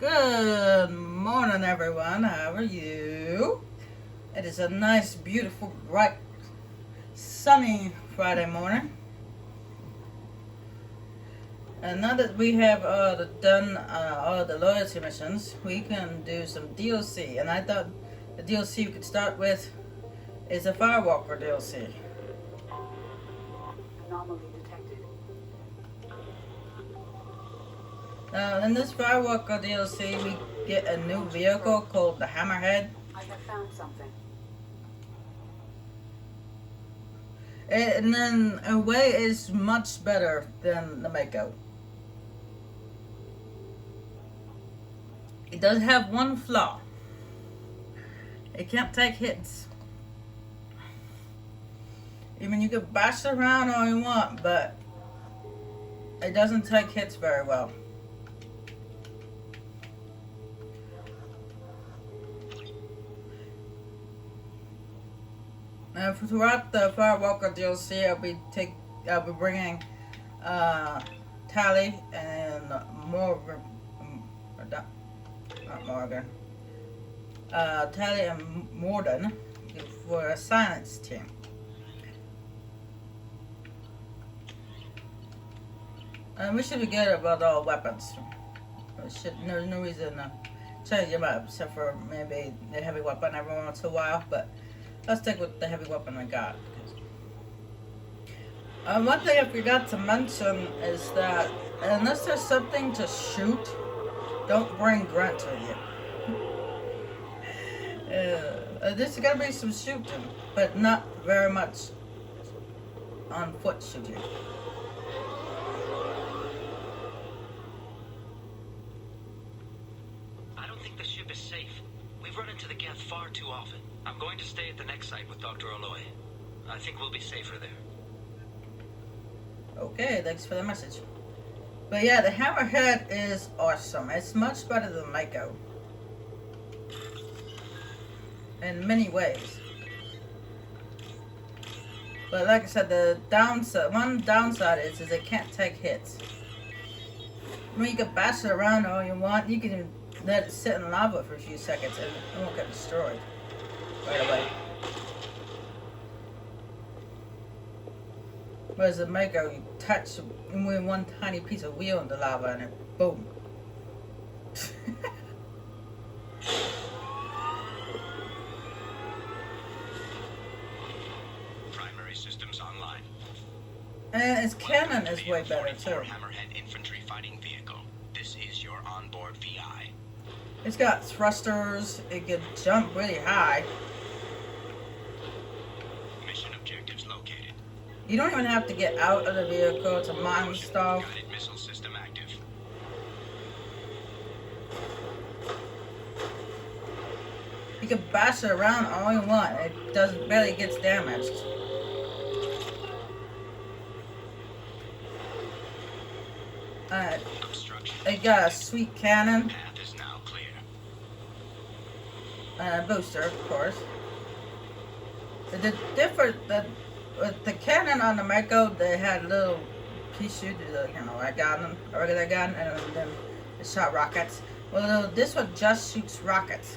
Good morning, everyone. How are you? It is a nice, beautiful, bright, sunny Friday morning. And now that we have done all the loyalty missions, we can do some DLC. And I thought the DLC we could start with is a Firewalker DLC. Anomaly detected. In this Firewalker DLC, we get a new vehicle called the Hammerhead. I have found something. And then, in a way, it's much better than the Mako. It does have one flaw. It can't take hits. I mean, you can bash it around all you want, but it doesn't take hits very well. Now, throughout the Firewalker DLC, I'll be bringing Tally and Morgan, not Morgan, Tally and Morden for a science team. And we should be good about all weapons. There's no reason to change them up, except for maybe the heavy weapon every once in a while, but let's stick with the heavy weapon we got. One thing I forgot to mention is that unless there's something to shoot, don't bring Grunt with you. There's gonna be some shooting, but not very much on foot shooting. I don't think the ship is safe. We've run into the Geth far too often. I'm going to stay at the next site with Dr. Aloy. I think we'll be safer there. Okay, thanks for the message. But yeah, the Hammerhead is awesome. It's much better than Mako. In many ways. But like I said, one downside is it can't take hits. I mean, you can bash it around all you want. You can let it sit in lava for a few seconds and it won't get destroyed right away. Whereas the Mako, you touch one tiny piece of wheel in the lava and it boom. Primary systems online. And its cannon is way better too. Hammerhead infantry fighting vehicle. This is your onboard VI. It's got thrusters. It can jump really high. Mission objectives located. You don't even have to get out of the vehicle to mine stuff. Guided missile system active. You can bash it around all you want. It barely gets damaged. It got a sweet cannon. Path is now clear. Booster, of course. With the cannon on the Mako, they had a little pea shooter, a regular gun, and then it shot rockets. Well, this one just shoots rockets.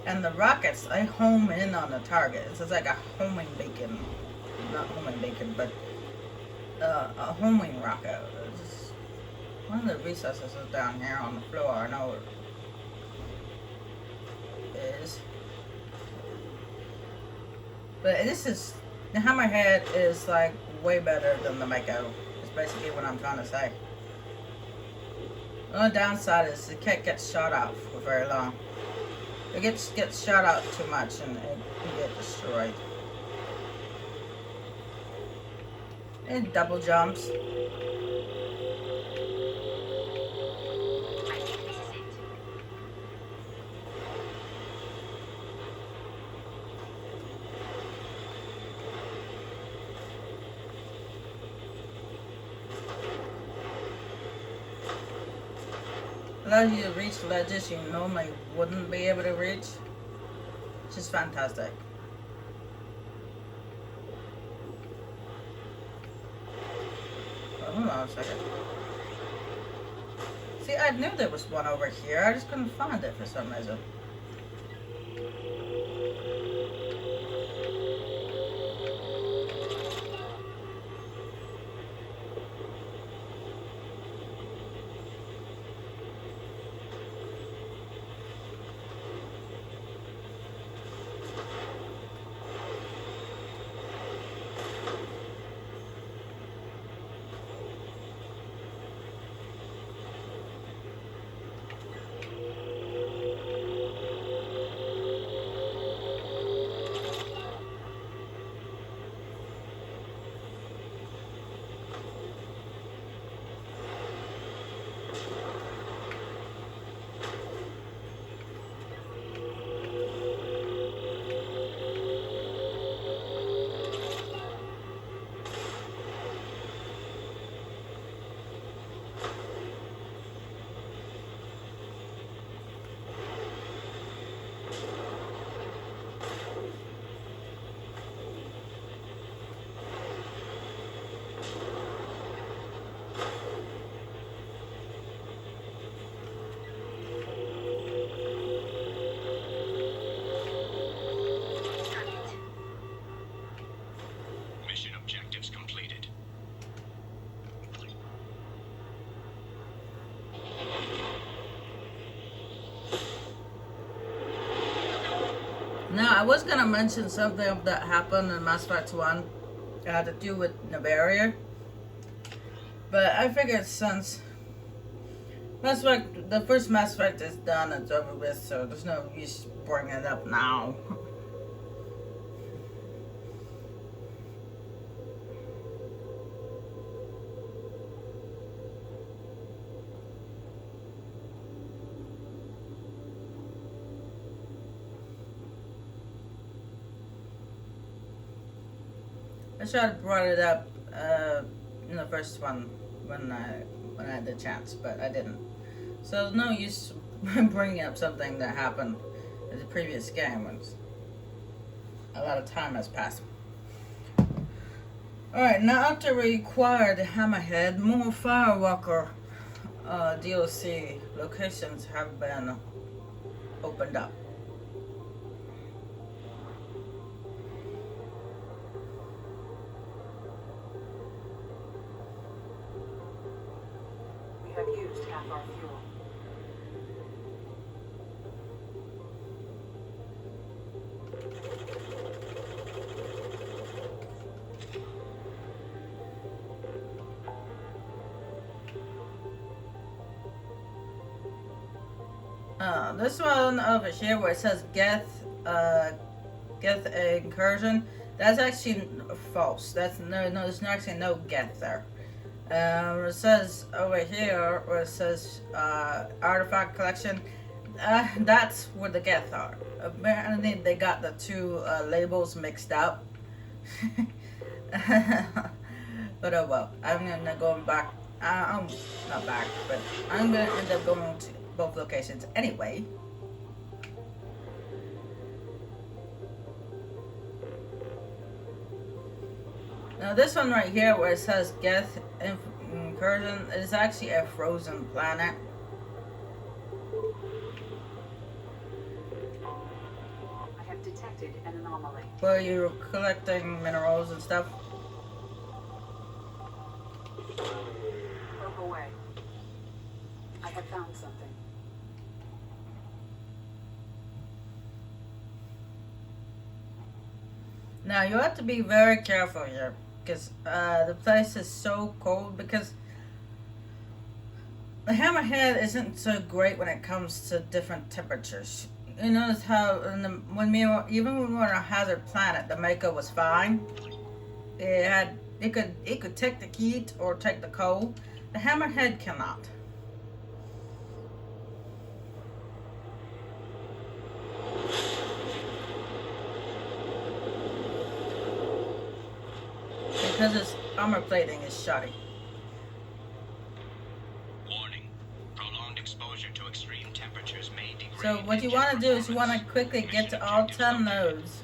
And the rockets, they home in on the target. It's like a homing beacon. Not homing beacon, but a homing rocket. One of the recesses is down here on the floor. I know it is. But the Hammerhead is like way better than the Mako. It's basically what I'm trying to say. The only downside is it can't get shot out for very long. It gets shot out too much and it can get destroyed. It double jumps. Allows you to reach ledges you normally wouldn't be able to reach. It's just fantastic. Hold on a second. See, I knew there was one over here. I just couldn't find it for some reason. Mission objectives completed. Now, I was gonna mention something that happened in Mass Effect 1. It had to do with Navaria. But I figured since Mass Effect, the first Mass Effect is done, it's over with, so there's no use bringing it up now. I should have brought it up in the first one when I had the chance, but I didn't. So no use bringing up something that happened in the previous game when a lot of time has passed. Alright, now after we acquired the Hammerhead, more Firewalker DLC locations have been opened up. We have used half our fuel. This one over here where it says Geth incursion, that's actually false. That's there's actually no Geth there. It says over here where it says artifact collection, that's where the Geth are. Apparently they got the two labels mixed up. But oh well, I'm gonna go back. I'm not back, but I'm gonna end up going to both locations anyway. Now this one right here where it says Geth incursion is actually a frozen planet. I have detected an anomaly. Where you're collecting minerals and stuff. Probe away. I have found something. Now you have to be very careful here because the place is so cold, because the Hammerhead isn't so great when it comes to different temperatures. You notice how even when we were on a hazard planet, the Mako was fine. It could take the heat or take the cold. The Hammerhead cannot. Because its armor plating is shoddy. Warning. Prolonged exposure to extreme temperatures may degrade. So what you want to do is you want to quickly get to all 10 nodes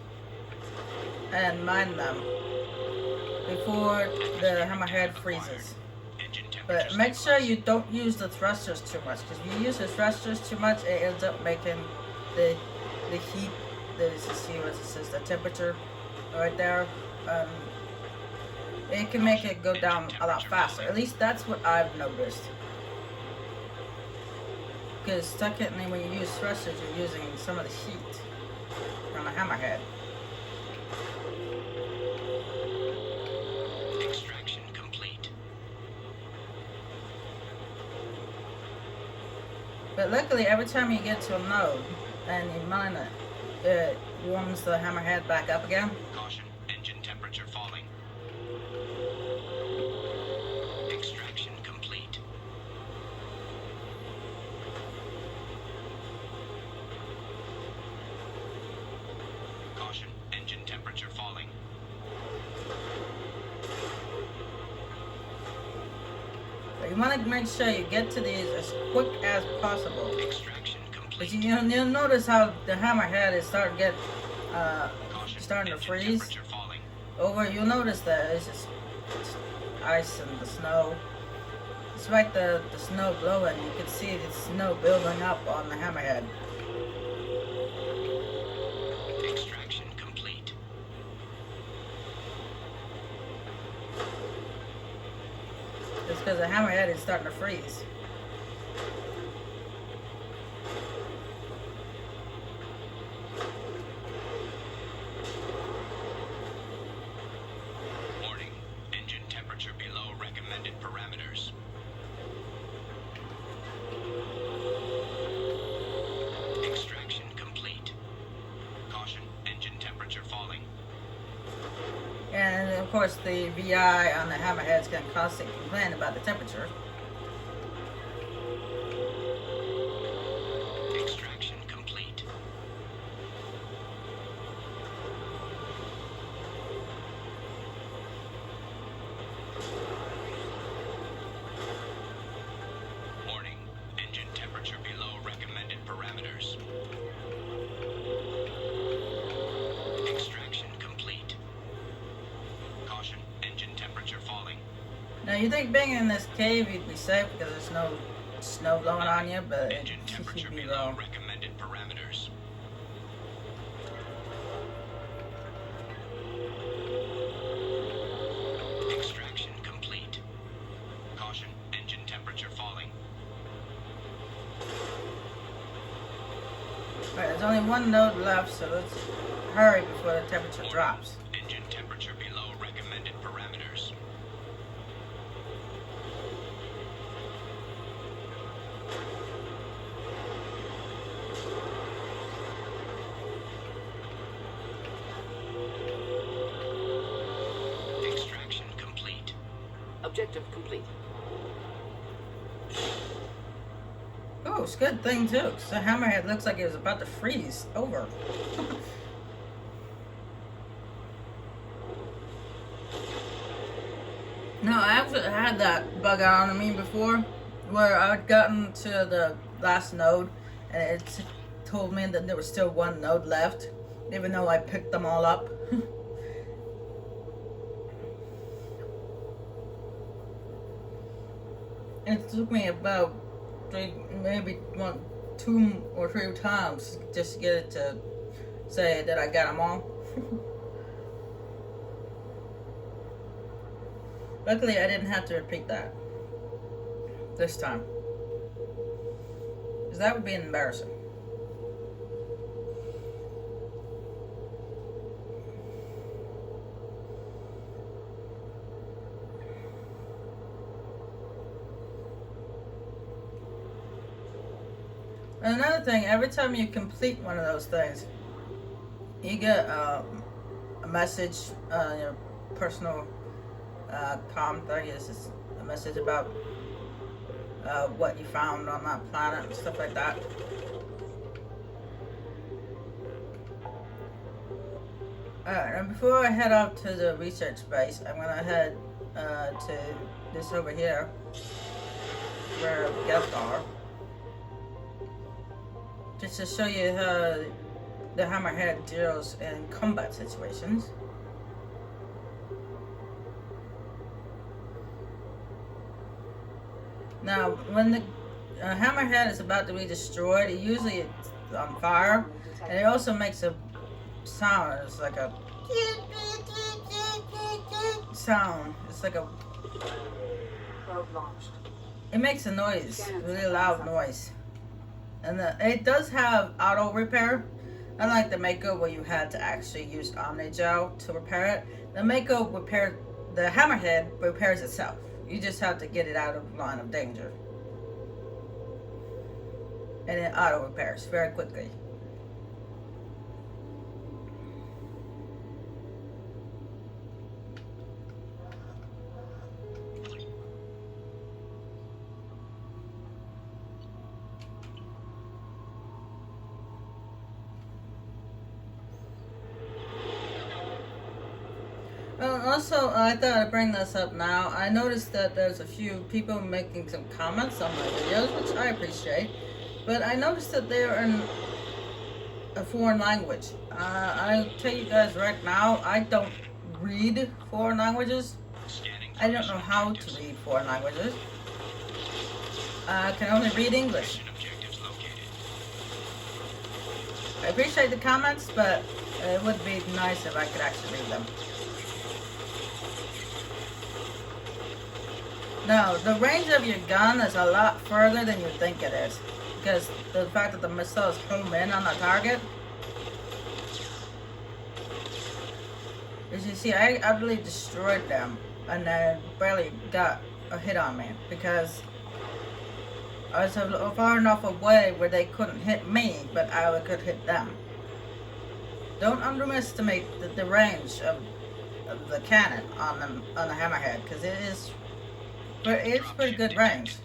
and mine them before the Hammerhead freezes. Engine temperature But make sure you don't use the thrusters too much, because if you use the thrusters too much, it ends up making the heat. Let's see what it says, the temperature right there. It can make it go down a lot faster. At least that's what I've noticed. Because secondly, when you use thrusters, you're using some of the heat on the hammerhead. Extraction complete. But luckily, every time you get to a node and you mine it, it warms the hammerhead back up again. Caution, engine temperature falling. Extraction complete. Caution, engine temperature falling. But you want to make sure you get to these as quick as possible. Extraction But complete. you'll notice how the hammerhead is starting to get Caution, starting to engine freeze temperature falling. over. You'll notice that it's just ice and the snow. Despite the snow blowing, you can see the snow building up on the hammerhead. Extraction complete. It's because the hammerhead is starting to freeze. Warning, engine temperature below recommended parameters. Extraction complete. Caution, engine temperature falling. And of course, the VI on the hammerhead is going to constantly complain about the temperature. Extraction complete. Warning, engine temperature below recommended parameters. Extraction complete. Caution, engine temperature falling. Now you think being in this cave you'd be safe because there's no snow blowing on you, but Engine temperature you'd be below wrong. recommended parameters. Extraction complete. Caution, engine temperature falling. Right, there's only one node left, so let's hurry before the temperature Warning, drops. engine temperature below recommended parameters. Extraction complete. Objective complete. Oh, it's a good thing too, because the hammerhead looks like it was about to freeze over. No, I actually had that bug out on me before, where I'd gotten to the last node, and it told me that there was still one node left, even though I picked them all up. It took me about maybe 2 or 3 times just to get it to say that I got them all. Luckily, I didn't have to repeat that this time, because that would be embarrassing. And another thing, every time you complete one of those things, you get a message, your personal comm thing is just a message about what you found on that planet and stuff like that. Alright, and before I head off to the research base, I'm gonna head to this over here, where the guests are. Just to show you how the hammerhead deals in combat situations. Now, when the hammerhead is about to be destroyed, it usually it's on fire, and it also makes a sound. It's like a sound. It's like a. Probe launched. It makes a noise, really loud noise, and it does have auto repair. Unlike the Mako where you had to actually use Omni Gel to repair it, the Mako the hammerhead repairs itself. You just have to get it out of line of danger. And it auto repairs very quickly. Also, I thought I'd bring this up now. I noticed that there's a few people making some comments on my videos, which I appreciate. But I noticed that they're in a foreign language. I tell you guys right now, I don't read foreign languages. I don't know how to read foreign languages. I can only read English. I appreciate the comments, but it would be nice if I could actually read them. Now, the range of your gun is a lot further than you think it is. Because the fact that the missiles home in on the target. As you see, I utterly destroyed them. And they barely got a hit on me. Because I was far enough away where they couldn't hit me, but I could hit them. Don't underestimate the range of the cannon on the hammerhead. Because it's pretty good range.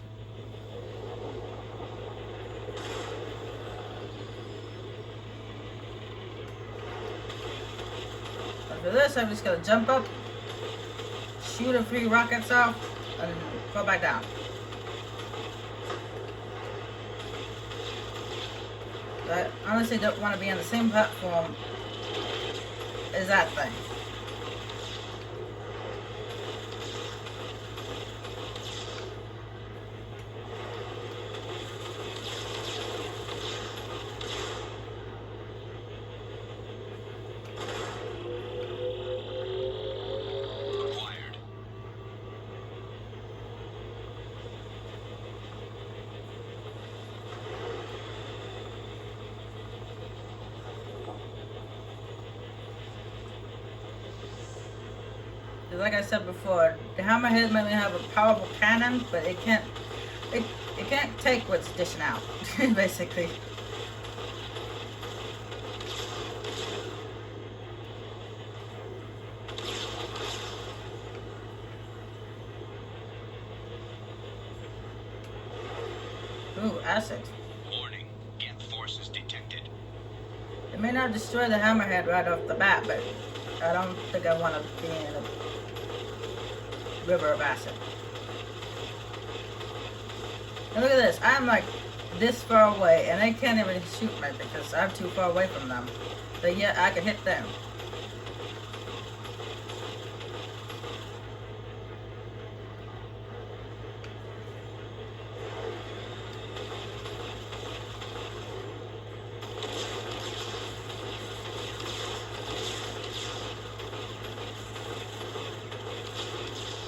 After this, I'm just gonna jump up, shoot a few rockets off, and go back down. I honestly don't want to be on the same platform as that thing. Like I said before, the hammerhead may have a powerful cannon, but it can't take what's dishing out, basically. Ooh, acid. Warning, Geth forces detected. It may not destroy the hammerhead right off the bat, but I don't think I want to be in a river of acid. And look at this. I'm like this far away, and they can't even shoot me because I'm too far away from them. But yet I can hit them.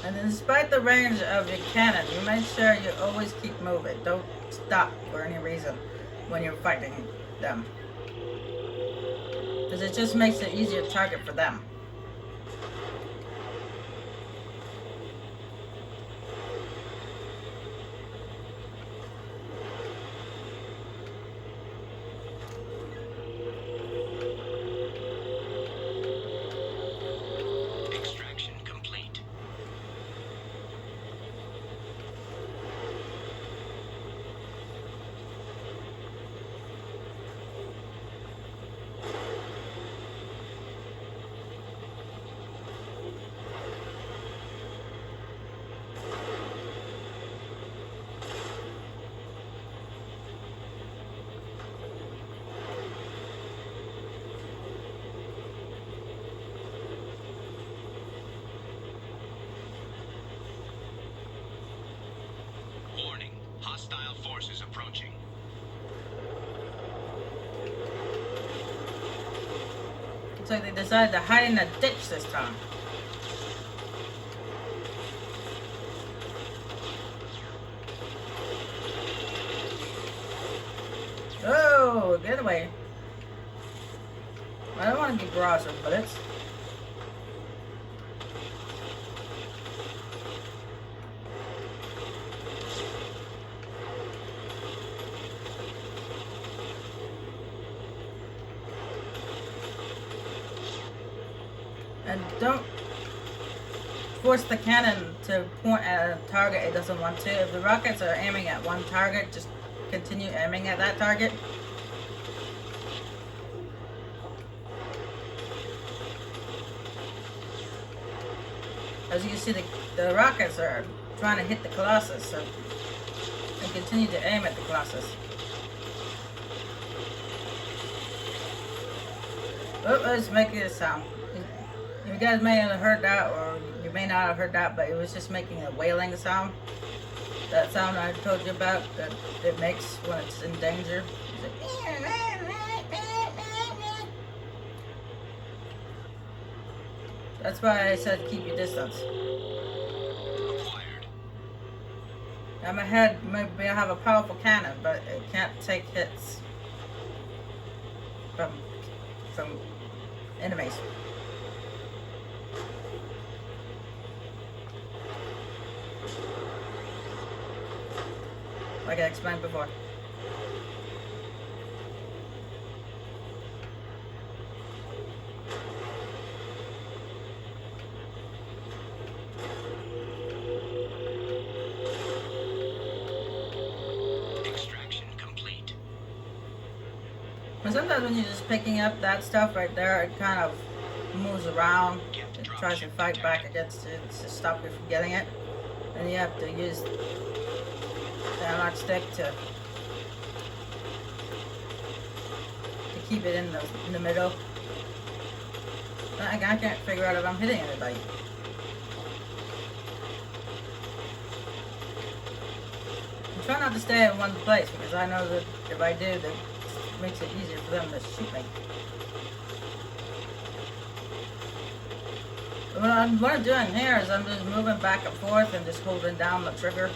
And despite the range of your cannon, you make sure you always keep moving. Don't stop for any reason when you're fighting them. Because it just makes it easier target for them. forces approaching. Looks like they decided to hide in a ditch this time. Oh, get away. I don't want to be barraged with bullets. And don't force the cannon to point at a target it doesn't want to. If the rockets are aiming at one target, just continue aiming at that target. As you can see, the rockets are trying to hit the Colossus, so and continue to aim at the Colossus. Oh, it's making a sound. You guys may have heard that, or you may not have heard that, but it was just making a wailing sound. That sound I told you about that it makes when it's in danger. It's like, that's why I said keep your distance. I'm ahead. Maybe I have a powerful cannon, but it can't take hits from enemies. Like I explained before. Extraction complete. And sometimes when you're just picking up that stuff right there, it kind of moves around. It tries to fight back against it to stop you from getting it. And you have to use the analog stick to keep it in the middle. I can't figure out if I'm hitting anybody. I'm trying not to stay in one place because I know that if I do, that it makes it easier for them to shoot me. But what I'm doing here is I'm just moving back and forth and just holding down the trigger.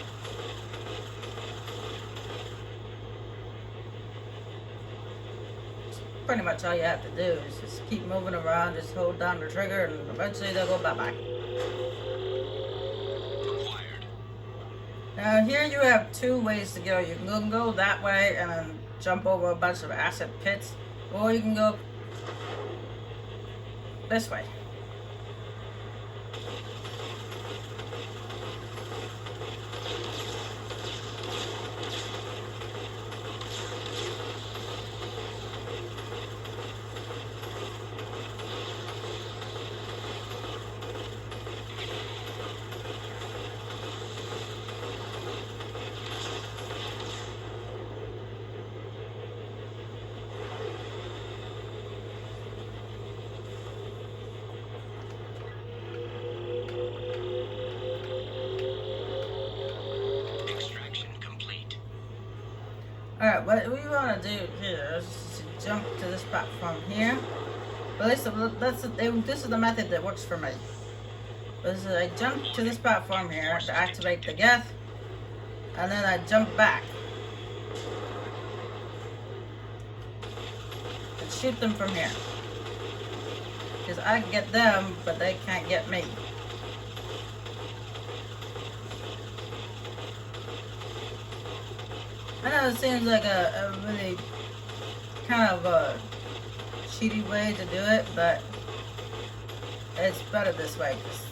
Pretty much all you have to do is just keep moving around, just hold down the trigger, and eventually they'll go bye-bye. Now here you have two ways to go. You can go that way and then jump over a bunch of acid pits, or you can go this way. Alright, what we want to do here is to jump to this platform here. But this is the method that works for me. This is I jump to this platform here to activate the geth, and then I jump back and shoot them from here. Because I can get them, but they can't get me. I know it seems like a really kind of a cheaty way to do it, but it's better this way because,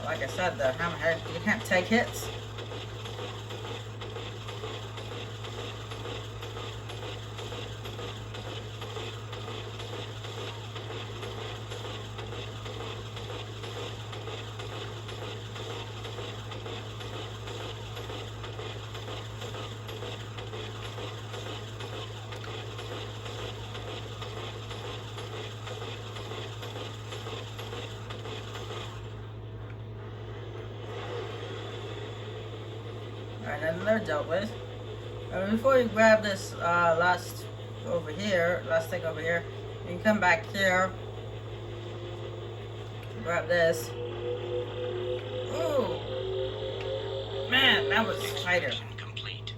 like I said, the hammerhead, you can't take hits. Alright, then they're dealt with. Before you grab this last thing over here, you can come back here, grab this. Ooh, man, that was tighter. Extraction complete.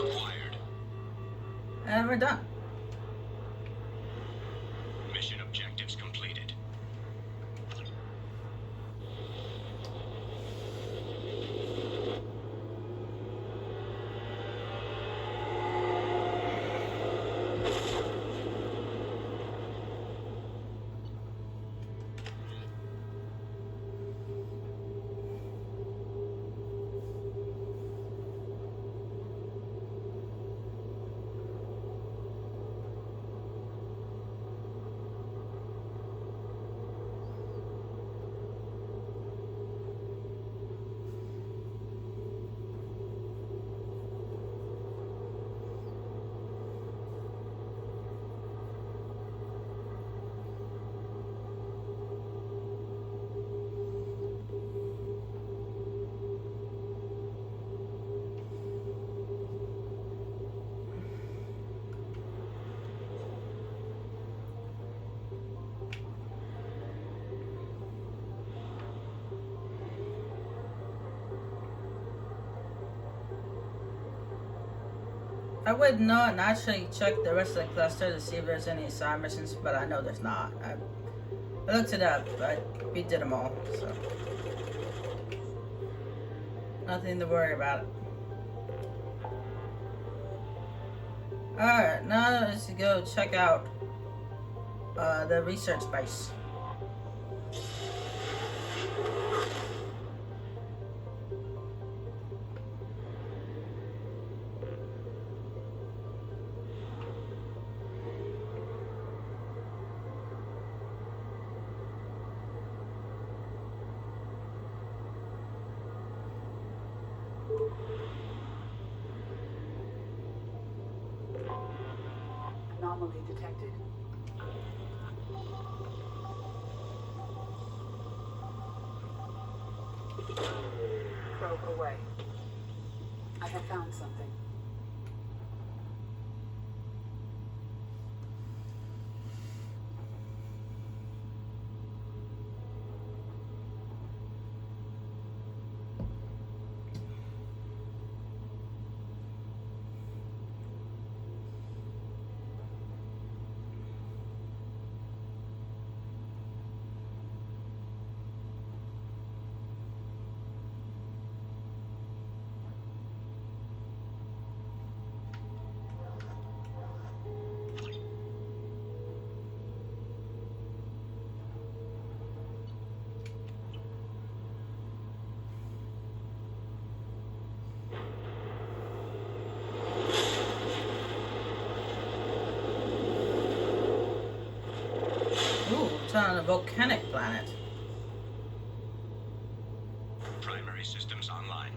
Acquired. And we're done. Mission objectives completed. I would not actually check the rest of the cluster to see if there's any side missions, but I know there's not. I looked it up, but we did them all, so nothing to worry about. Alright, now let's go check out the research base. Anomaly detected. Probe away. I have found something. Ooh, it's on a volcanic planet. Primary systems online.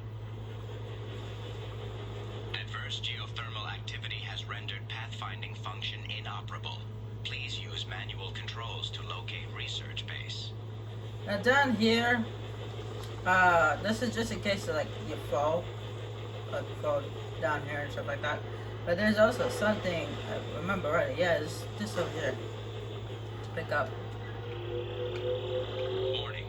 Adverse geothermal activity has rendered pathfinding function inoperable. Please use manual controls to locate research base. Now down here, this is just in case like you fall down here and stuff like that. But there's also something, I remember right, yeah, it's just over here. Pick up. Warning.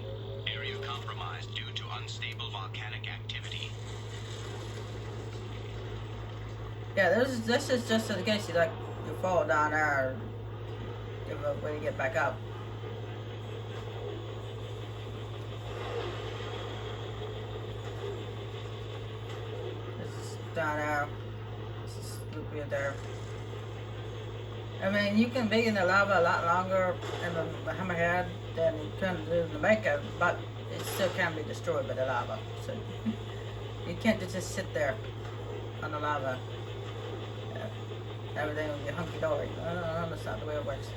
Area compromised due to unstable volcanic activity. Yeah, this is just in case you fall down there or give a way to get back up. This is down there. This is loopy there. I mean, you can be in the lava a lot longer in the hammerhead than you can do in the Mecca, but it still can be destroyed by the lava. So you can't just sit there on the lava. Everything will be hunky-dory. No, that's not the way it works.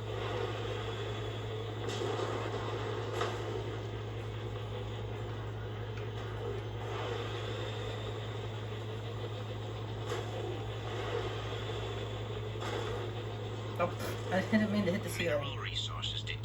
Oh, I didn't mean to hit the ceiling. Mineral resources detected.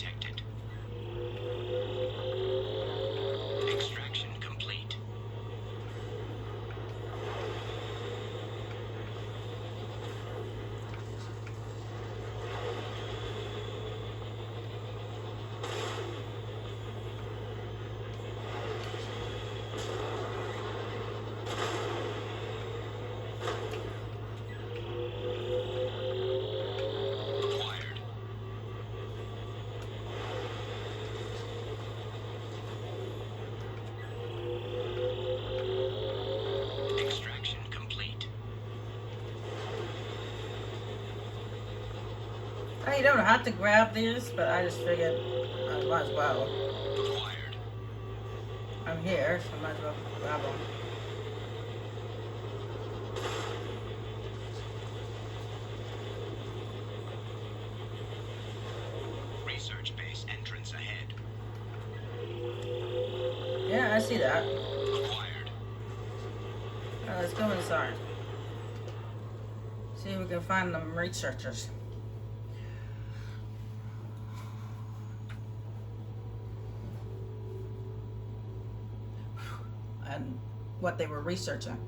Well, you don't have to grab these, but I just figured I might as well. Acquired. I'm here, so I might as well grab them. Research base entrance ahead. Yeah, I see that. Acquired. Alright, let's go inside. See if we can find them researchers. And what they were researching.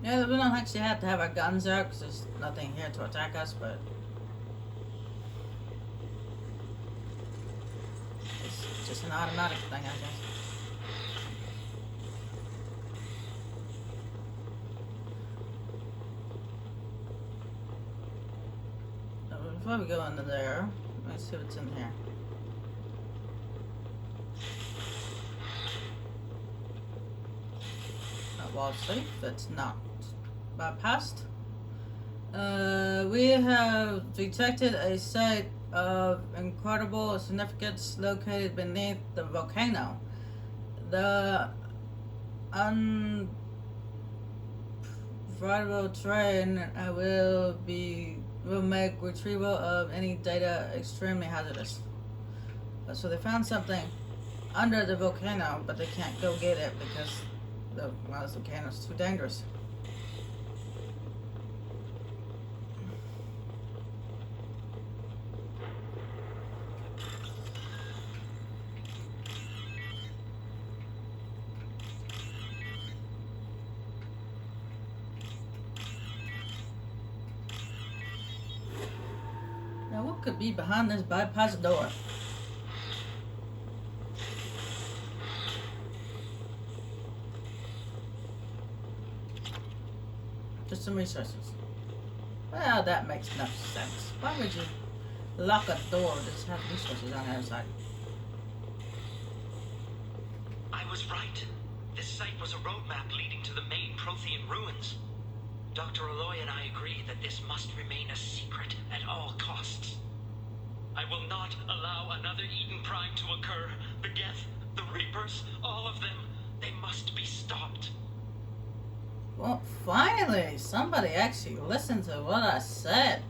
Yeah, we don't actually have to have our guns out because there's nothing here to attack us, but it's just an automatic thing, I guess. So before we go into there, let's see what's in here. That wall's safe. It's not bypassed. We have detected a site of incredible significance located beneath the volcano. The unpredictable terrain will make retrieval of any data extremely hazardous. So they found something under the volcano, but they can't go get it because the volcano is too dangerous. Now, what could be behind this bypass door? Just some resources. Well, that makes no sense. Why would you lock a door that just has resources on the other side? I was right. This site was a roadmap leading to the main Prothean ruins. Dr. Aloy and I agree that this must remain a secret at all costs. I will not allow another Eden Prime to occur. The Geth, the Reapers, all of them, they must be stopped. Well, finally, somebody actually listened to what I said.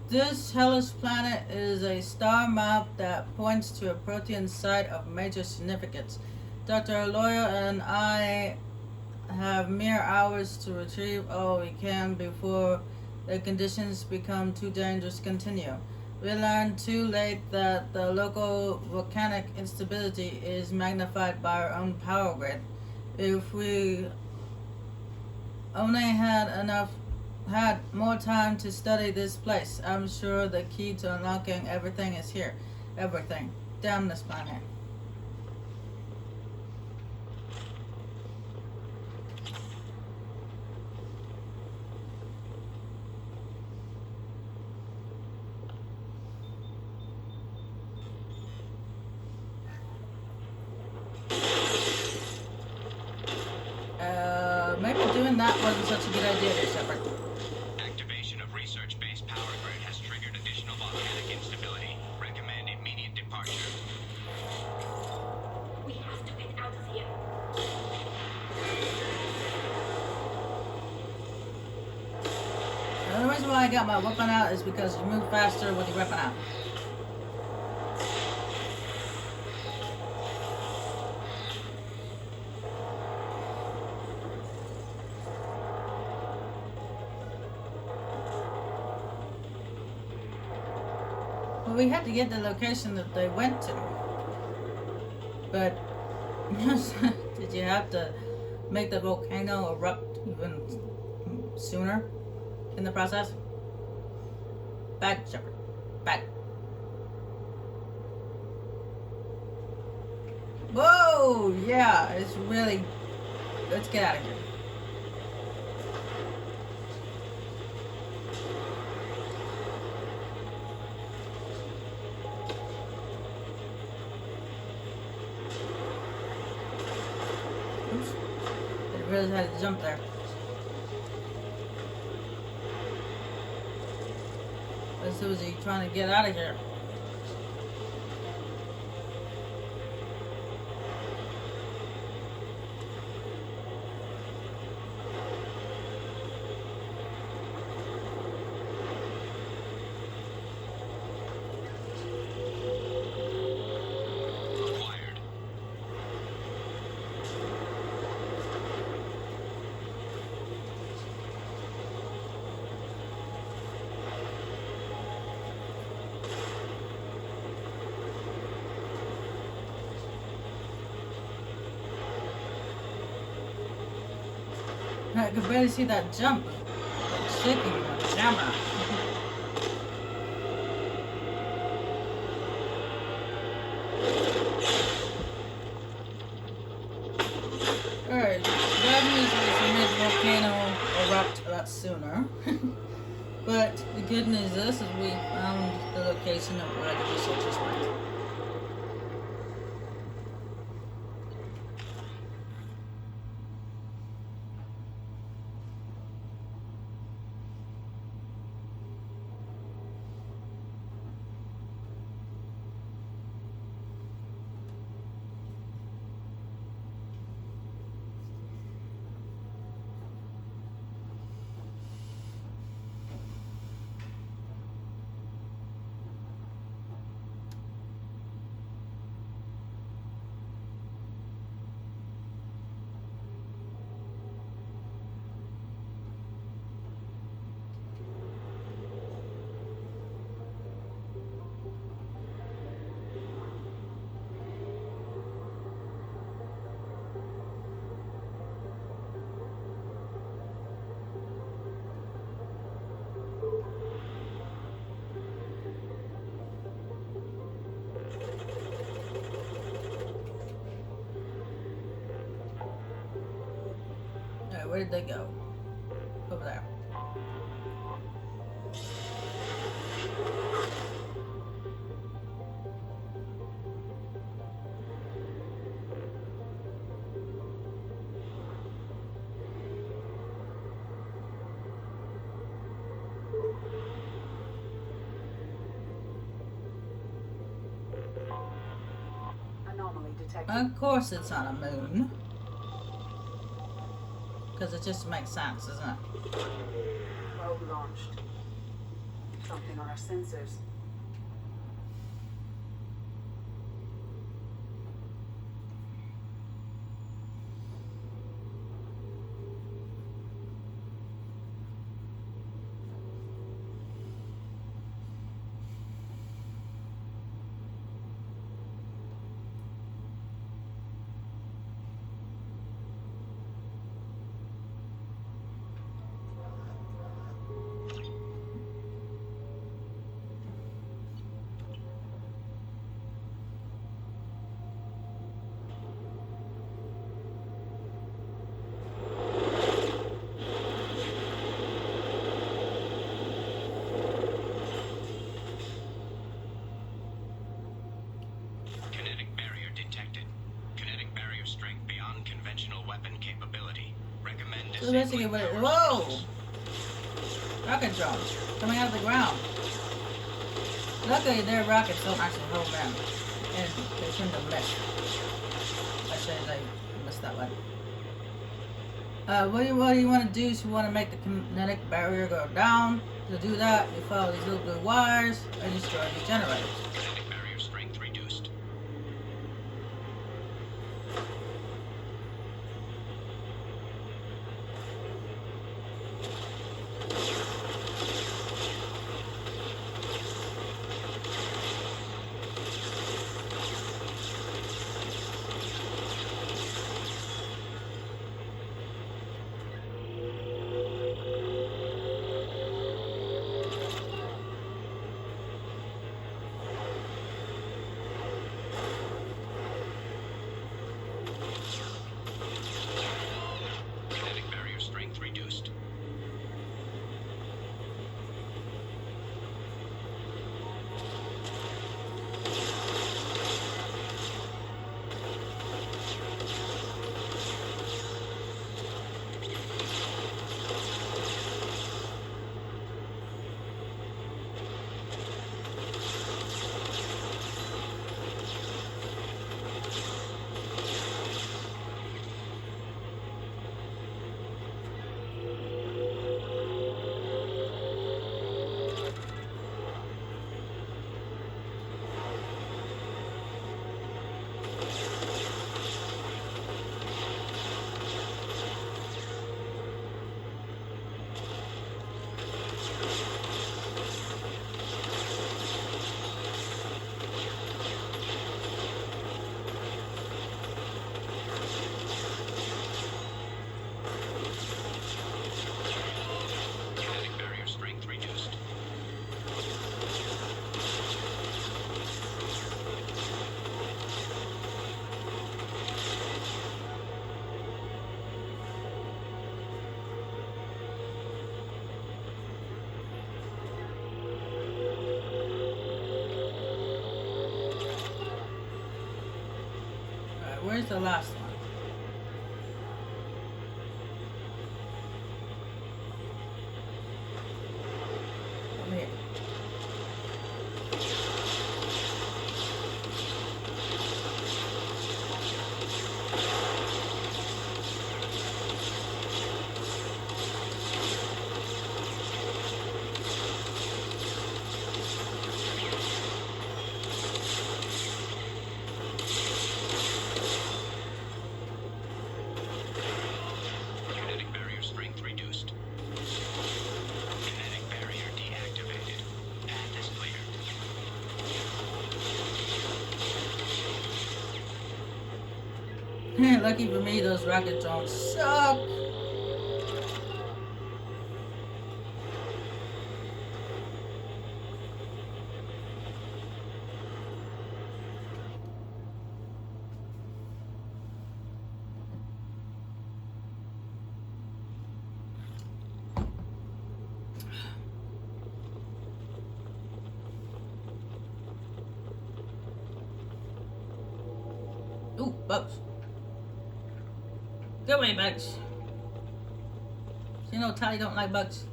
This hellish planet is a star map that points to a Protean site of major significance. Dr. Aloy and I have mere hours to retrieve all we can before the conditions become too dangerous to continue. We learned too late that the local volcanic instability is magnified by our own power grid. If we only had more time to study this place, I'm sure the key to unlocking everything is here. Everything. Damn this planet. Maybe doing that wasn't such a good idea there, Shepard. Activation of research base power grid has triggered additional volcanic instability. Recommend immediate departure. We have to get out of here. The only reason why I got my weapon out is because you move faster with your weapon out. Well, we had to get the location that they went to. But did you have to make the volcano erupt even sooner in the process? Bad, Shepard. Bad. Whoa! Yeah, it's really... Let's get out of here. realize I had to jump there. Let's see, was he trying to get out of here? I could barely see that jump. It's shaking the camera. Alright, bad news is we made the volcano erupt a lot sooner. But the good news is we found the location of where the researchers went. Where did they go? Over there. Anomaly detected. Of course it's on a moon. Because it just makes sense, doesn't it? Probe launched. Something on our sensors. Kinetic barrier detected. Kinetic barrier strength beyond conventional weapon capability. Recommend So basically what it... Whoa! Rocket drones coming out of the ground. Luckily their rockets don't actually hold them. And they shouldn't have missed. Actually they missed that one. What do you want to do is you want to make the kinetic barrier go down. To do that, you follow these little blue wires and destroy these generators. Kinetic barrier strength reduced. where's the last one? Over here. Kinetic barrier strength reduced. Kinetic barrier deactivated. Path is clear. Lucky for me, those rocket drones suck. Ooh, bugs. Go away, bugs. You know Tally don't like bugs.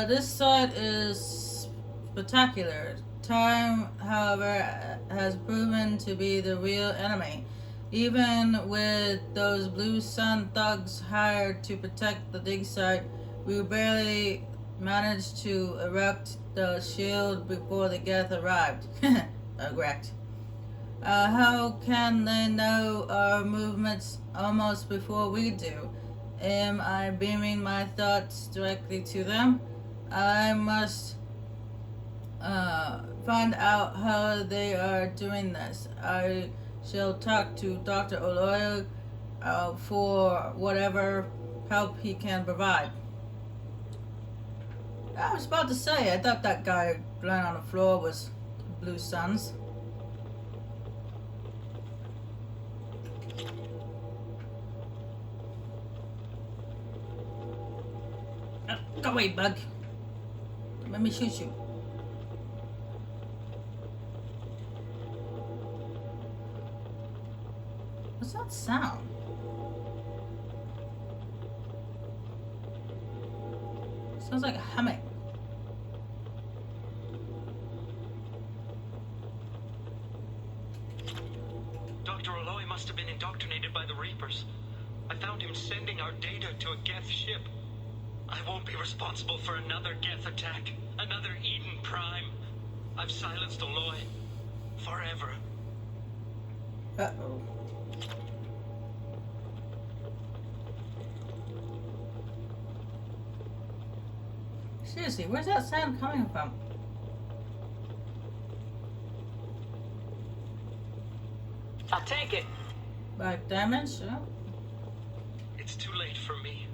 This site is spectacular. Time, however, has proven to be the real enemy. Even with those Blue Sun thugs hired to protect the dig site, we barely managed to erect the shield before the Geth arrived. Correct. How can they know our movements almost before we do? Am I beaming my thoughts directly to them? I must find out how they are doing this. I shall talk to Dr. Oloyo for whatever help he can provide. I was about to say, I thought that guy lying on the floor was Blue Suns. Go away, bug. Let me shoot you. What's that sound? Sounds like a humming. Dr. Oloy must have been indoctrinated by the Reapers. I found him sending our data to a Geth ship. I won't be responsible for another Geth attack, another Eden Prime. I've silenced Oloy. Forever. Uh-oh. Seriously, where's that sound coming from? I'll take it. Like damage? Yeah. It's too late for me.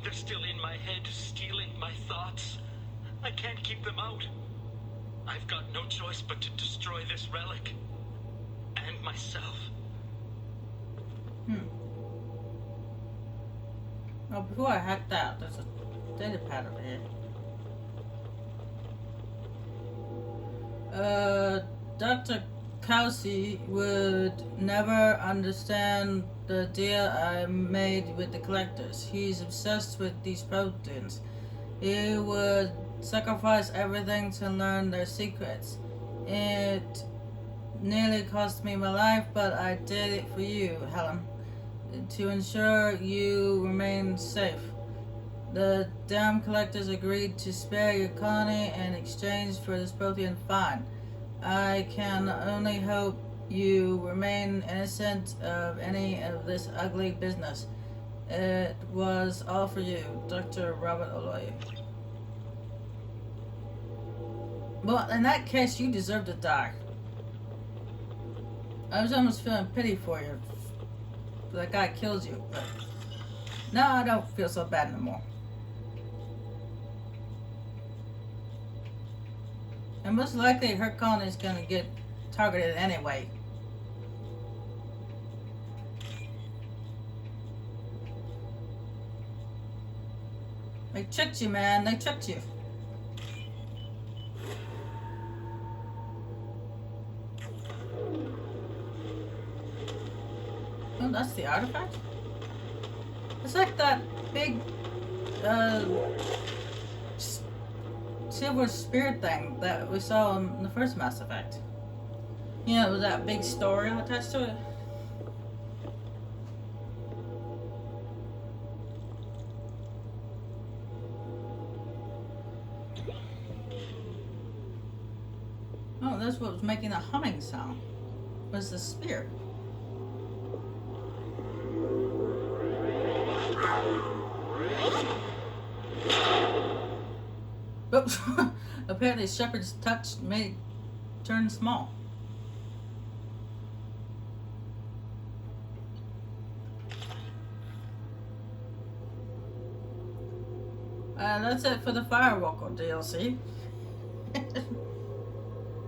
They're still in my head, stealing my thoughts. I can't keep them out. I've got no choice but to destroy this relic. And myself. Well, before I hacked out, there's a data pad over here. Dr. Kelsey would never understand the deal I made with the collectors. He's obsessed with these proteins. He would sacrifice everything to learn their secrets. It nearly cost me my life, but I did it for you, Helen, to ensure you remain safe. The damn collectors agreed to spare your colony in exchange for this protein find. I can only hope you remain innocent of any of this ugly business. It was all for you, Dr. Robert Oloy. Well, in that case, you deserve to die. I was almost feeling pity for you. That guy killed you, but now I don't feel so bad anymore. And most likely her colony is gonna get targeted anyway. They tricked you, man. They tricked you. Oh, that's the artifact? It's like that big silver spirit thing that we saw in the first Mass Effect. You know, with that big story attached to it. Oh, that's what was making the humming sound. Was the spear. Oops. Apparently Shepard's touch made it turn small. That's it for the Firewalker DLC.